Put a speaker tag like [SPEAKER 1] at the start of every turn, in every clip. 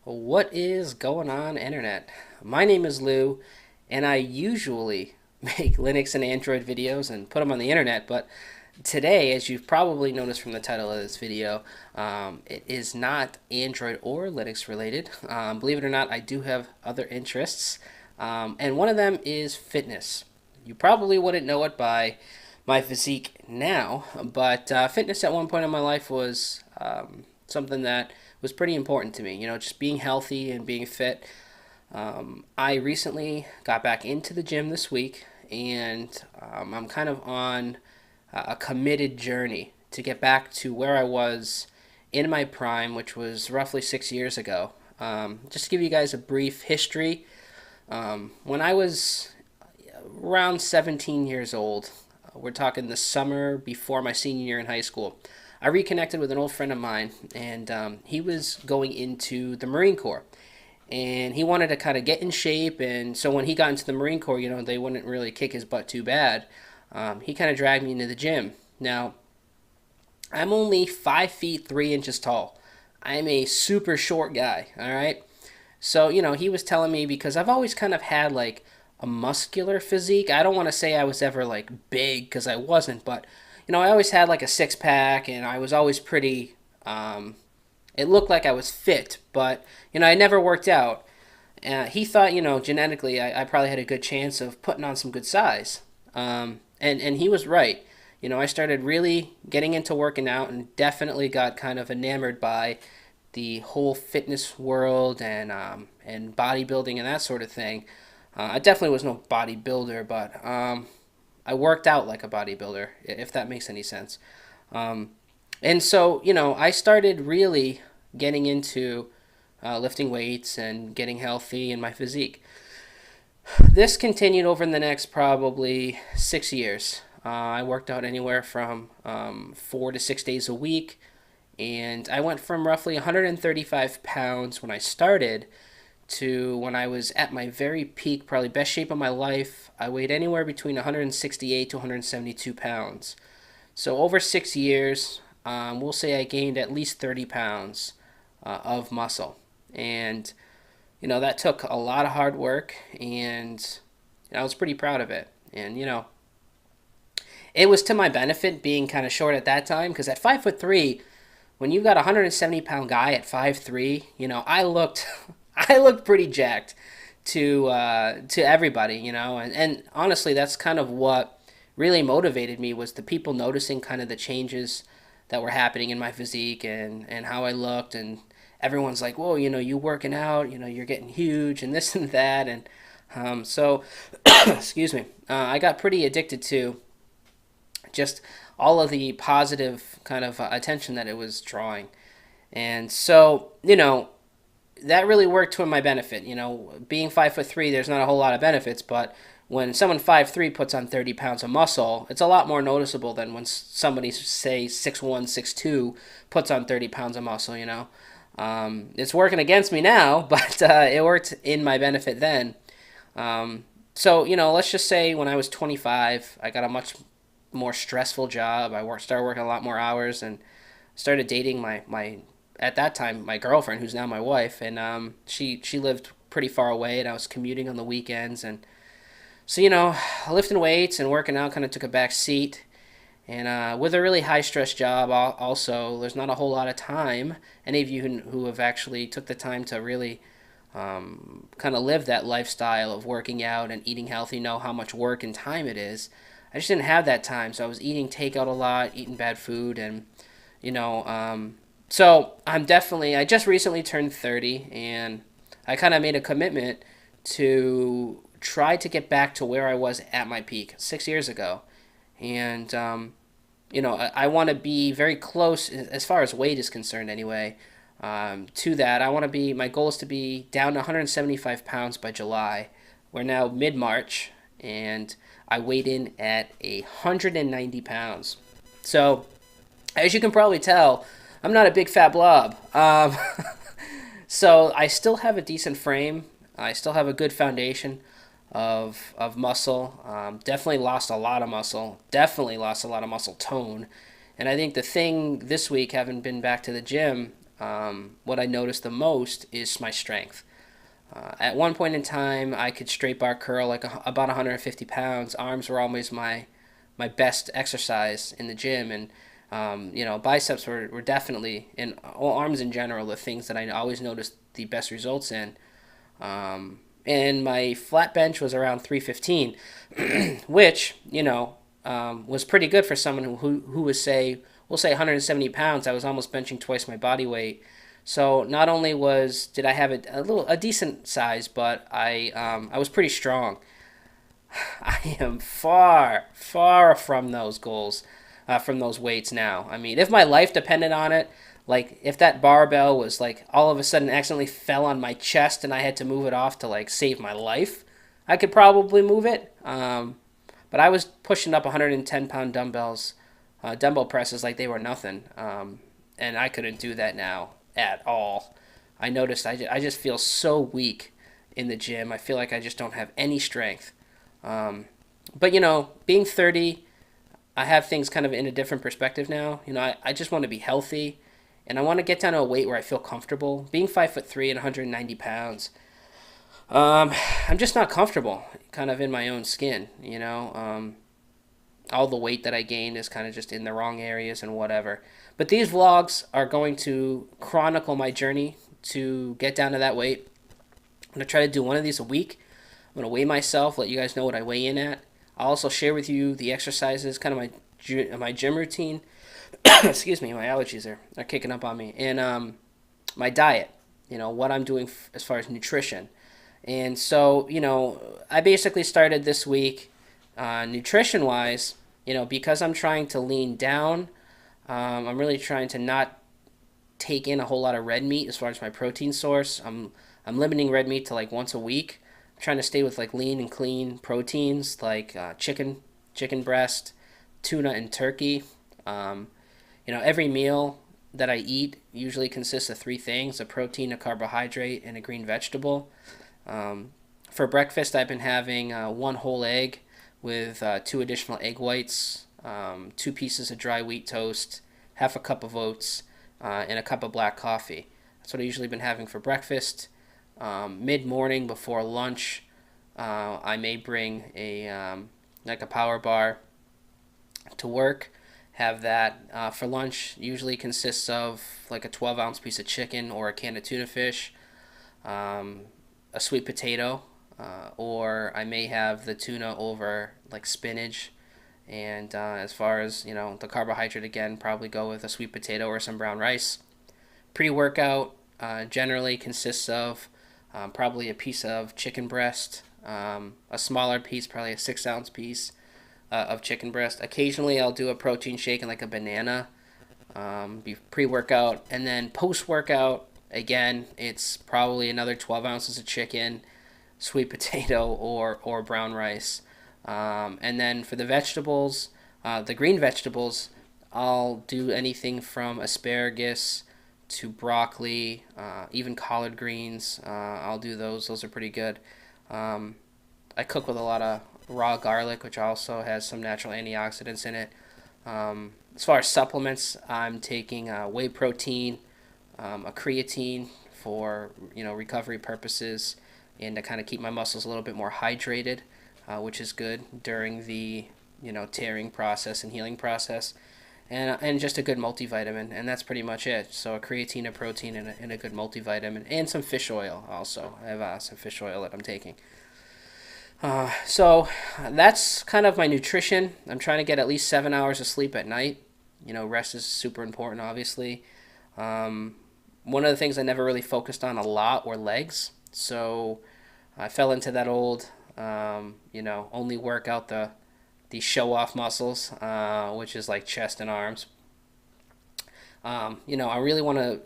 [SPEAKER 1] What is going on, Internet? My name is Lou, and I usually make Linux and Android videos and put them on the Internet, but today, as you've probably noticed from the title of this video, it is not Android or Linux related. Believe it or not, I do have other interests, and one of them is fitness. You probably wouldn't know it by my physique now, but fitness at one point in my life was something that was pretty important to me. You know, just being healthy and being fit. I recently got back into the gym this week, and I'm kind of on a committed journey to get back to where I was in my prime, which was roughly 6 years ago. Just to give you guys a brief history, when I was around 17 years old, we're talking the summer before my senior year in high school, I reconnected with an old friend of mine, and he was going into the Marine Corps. And he wanted to kind of get in shape, and so when he got into the Marine Corps, you know, they wouldn't really kick his butt too bad. He kind of dragged me into the gym. Now, I'm only 5 feet 3 inches tall. I'm a super short guy, all right? So, you know, he was telling me because I've always kind of had like a muscular physique. I don't want to say I was ever like big because I wasn't, but, you know, I always had like a six pack and I was always pretty, it looked like I was fit, but, you know, I never worked out. He thought, you know, genetically I probably had a good chance of putting on some good size. And he was right. You know, I started really getting into working out and definitely got kind of enamored by the whole fitness world and bodybuilding and that sort of thing. I definitely was no bodybuilder, but I worked out like a bodybuilder, if that makes any sense. Um, and so, you know, I started really getting into lifting weights and getting healthy in my physique. This continued over the next probably 6 years. I worked out anywhere from 4 to 6 days a week, and I went from roughly 135 pounds when I started to when I was at my very peak, probably best shape of my life. I weighed anywhere between 168 to 172 pounds. So over 6 years, we'll say I gained at least 30 pounds of muscle. And, you know, that took a lot of hard work, and I was pretty proud of it. And, you know, it was to my benefit being kind of short at that time because at 5'3", when you've got a 170-pound guy at 5'3", you know, I looked, I looked pretty jacked to everybody, you know, and honestly, that's kind of what really motivated me was the people noticing kind of the changes that were happening in my physique and how I looked, and everyone's like, whoa, you know, you working out, you know, you're getting huge and this and that, and so excuse me, I got pretty addicted to just all of the positive kind of attention that it was drawing. And so, you know, that really worked to my benefit. You know, being 5'3", there's not a whole lot of benefits, but when someone 5'3" puts on 30 pounds of muscle, it's a lot more noticeable than when somebody, say, 6'1", 6'2", puts on 30 pounds of muscle, you know. It's working against me now, but it worked in my benefit then. So, you know, let's just say when I was 25, I got a much more stressful job. Started working a lot more hours and started dating my at that time my girlfriend, who's now my wife, and she lived pretty far away, and I was commuting on the weekends, and so you know, lifting weights and working out kind of took a back seat. And with a really high stress job, also there's not a whole lot of time. Any of you who have actually took the time to really kind of live that lifestyle of working out and eating healthy know how much work and time it is. I just didn't have that time, so I was eating takeout a lot, eating bad food, and you know, so I just recently turned 30, and I kind of made a commitment to try to get back to where I was at my peak 6 years ago, and you know, I want to be very close as far as weight is concerned, anyway. To that, my goal is to be down to 175 pounds by July. We're now mid March, and I weighed in at 190 pounds. So, as you can probably tell, I'm not a big fat blob. So I still have a decent frame. I still have a good foundation of muscle. Definitely lost a lot of muscle. Definitely lost a lot of muscle tone. And I think the thing this week, having been back to the gym, what I noticed the most is my strength. At one point in time, I could straight bar curl like about 150 pounds. Arms were always my best exercise in the gym, and biceps were definitely, and arms in general, the things that I always noticed the best results in. And my flat bench was around 315, which was pretty good for someone who was say we'll say 170 pounds. I was almost benching twice my body weight. So not only did I have a decent size, but I was pretty strong. I am far from those goals, from those weights now. I mean, if my life depended on it, like if that barbell was like all of a sudden accidentally fell on my chest and I had to move it off to like save my life, I could probably move it. But I was pushing up 110-pound dumbbell presses like they were nothing, and I couldn't do that now at all. I noticed I just feel so weak in the gym. I feel like I just don't have any strength. But being 30, I have things kind of in a different perspective now. I just want to be healthy, and I want to get down to a weight where I feel comfortable. Being 5'3" and 190 pounds, I'm just not comfortable, kind of in my own skin. All the weight that I gained is kind of just in the wrong areas and whatever. But these vlogs are going to chronicle my journey to get down to that weight. I'm going to try to do one of these a week. I'm going to weigh myself, let you guys know what I weigh in at. I'll also share with you the exercises, kind of my gym routine. Excuse me, my allergies are kicking up on me. And my diet, what I'm doing as far as nutrition. And so, I basically started this week nutrition-wise, because I'm trying to lean down. I'm really trying to not take in a whole lot of red meat as far as my protein source. I'm limiting red meat to like once a week. I'm trying to stay with like lean and clean proteins like chicken breast, tuna, and turkey. Every meal that I eat usually consists of three things: a protein, a carbohydrate, and a green vegetable. For breakfast, I've been having one whole egg with 2 additional egg whites, 2 pieces of dry wheat toast, half a cup of oats, and a cup of black coffee. That's what I've usually been having for breakfast. Mid-morning before lunch, I may bring a power bar to work. Have that for lunch. Usually consists of like a 12-ounce piece of chicken or a can of tuna fish, a sweet potato, or I may have the tuna over like spinach. And as far as the carbohydrate, again, probably go with a sweet potato or some brown rice. Pre-workout generally consists of probably a piece of chicken breast, a smaller piece, probably a 6-ounce piece of chicken breast. Occasionally, I'll do a protein shake and like a banana pre-workout, and then post-workout, again, it's probably another 12 ounces of chicken, sweet potato, or brown rice. And then for the vegetables, the green vegetables, I'll do anything from asparagus to broccoli, even collard greens. I'll do those. Those are pretty good. I cook with a lot of raw garlic, which also has some natural antioxidants in it. As far as supplements, I'm taking whey protein, a creatine for recovery purposes, and to kind of keep my muscles a little bit more hydrated, which is good during the tearing process and healing process, and just a good multivitamin, and that's pretty much it. So a creatine, a protein, and a good multivitamin, and some fish oil also. I have some fish oil that I'm taking. So that's kind of my nutrition. I'm trying to get at least 7 hours of sleep at night. Rest is super important, obviously. One of the things I never really focused on a lot were legs. So I fell into that old, only work out the show-off muscles, which is like chest and arms. I really want to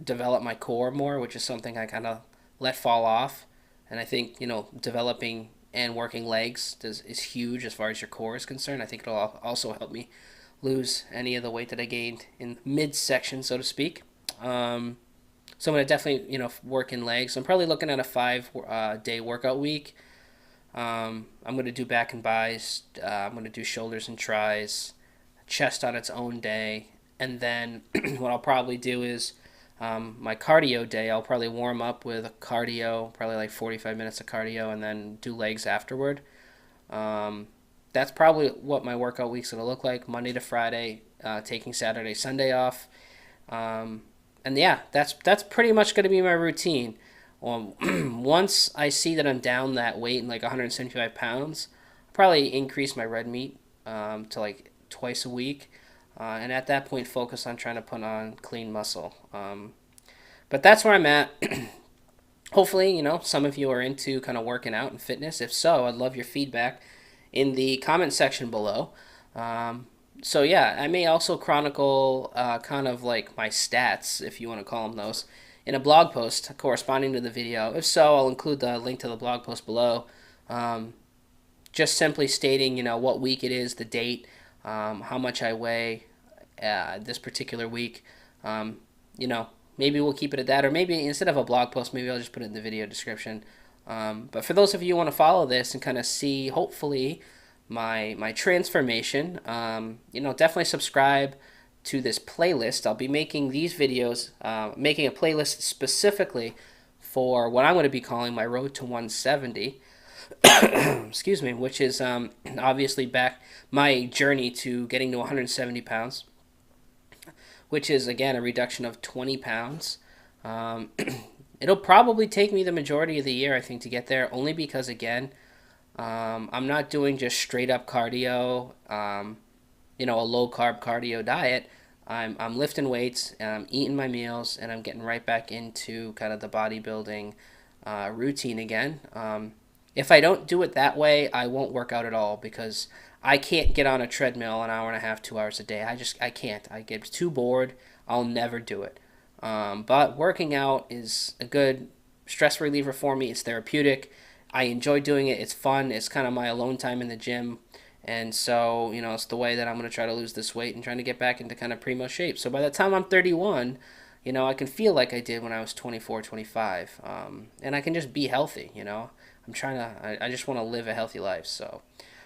[SPEAKER 1] develop my core more, which is something I kind of let fall off. And I think, developing and working legs is huge as far as your core is concerned. I think it'll also help me lose any of the weight that I gained in midsection, so to speak. So I'm going to definitely, work in legs. I'm probably looking at a 5-day workout week. I'm going to do back and buys. I'm going to do shoulders and tries, chest on its own day. And then what I'll probably do is My cardio day, I'll probably warm up with a cardio, probably like 45 minutes of cardio, and then do legs afterward. Um, that's probably what my workout week's gonna look like, Monday to Friday, taking Saturday, Sunday off. Um, and yeah, that's pretty much gonna be my routine. Once I see that I'm down that weight in like 175 pounds, I'll probably increase my red meat to like twice a week, and at that point focus on trying to put on clean muscle. But that's where I'm at. Hopefully, some of you are into kind of working out and fitness. If so, I'd love your feedback in the comment section below. So yeah, I may also chronicle kind of like my stats, if you want to call them those, in a blog post corresponding to the video. If so, I'll include the link to the blog post below. Um, just simply stating, what week it is, the date, how much I weigh this particular week. Um, you know, maybe we'll keep it at that, or maybe instead of a blog post, maybe I'll just put it in the video description. But for those of you who want to follow this and kind of see, hopefully, my transformation, definitely subscribe to this playlist. I'll be making these videos, making a playlist specifically for what I'm going to be calling my Road to 170. Excuse me, which is obviously back my journey to getting to 170 pounds, which is again a reduction of 20 pounds. Um, It'll probably take me the majority of the year, I think, to get there, only because again, I'm not doing just straight up cardio, a low carb cardio diet. I'm lifting weights, and I'm eating my meals, and I'm getting right back into kind of the bodybuilding routine again. If I don't do it that way, I won't work out at all because I can't get on a treadmill an hour and a half, 2 hours a day. I can't. I get too bored. I'll never do it. But working out is a good stress reliever for me. It's therapeutic. I enjoy doing it. It's fun. It's kind of my alone time in the gym. And so, it's the way that I'm going to try to lose this weight and trying to get back into kind of primo shape. So by the time I'm 31, I can feel like I did when I was 24, 25. And I can just be healthy, I just want to live a healthy life. So,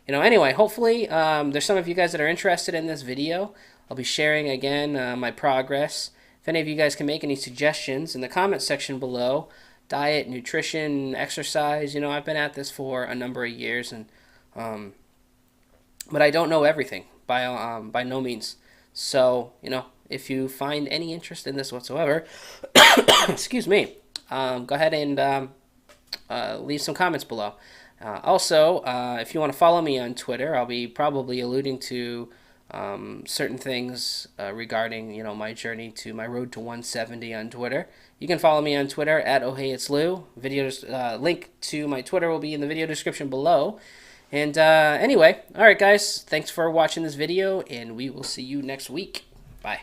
[SPEAKER 1] anyway, hopefully there's some of you guys that are interested in this video. I'll be sharing again my progress. If any of you guys can make any suggestions in the comment section below, diet, nutrition, exercise, I've been at this for a number of years, and but I don't know everything by no means. So, if you find any interest in this whatsoever, excuse me, go ahead and leave some comments below. Also, if you want to follow me on Twitter, I'll be probably alluding to certain things regarding my journey to my road to 170 on Twitter. You can follow me on Twitter at ohheyitslou. Link to my Twitter will be in the video description below. And anyway, all right, guys, thanks for watching this video, and we will see you next week. Bye.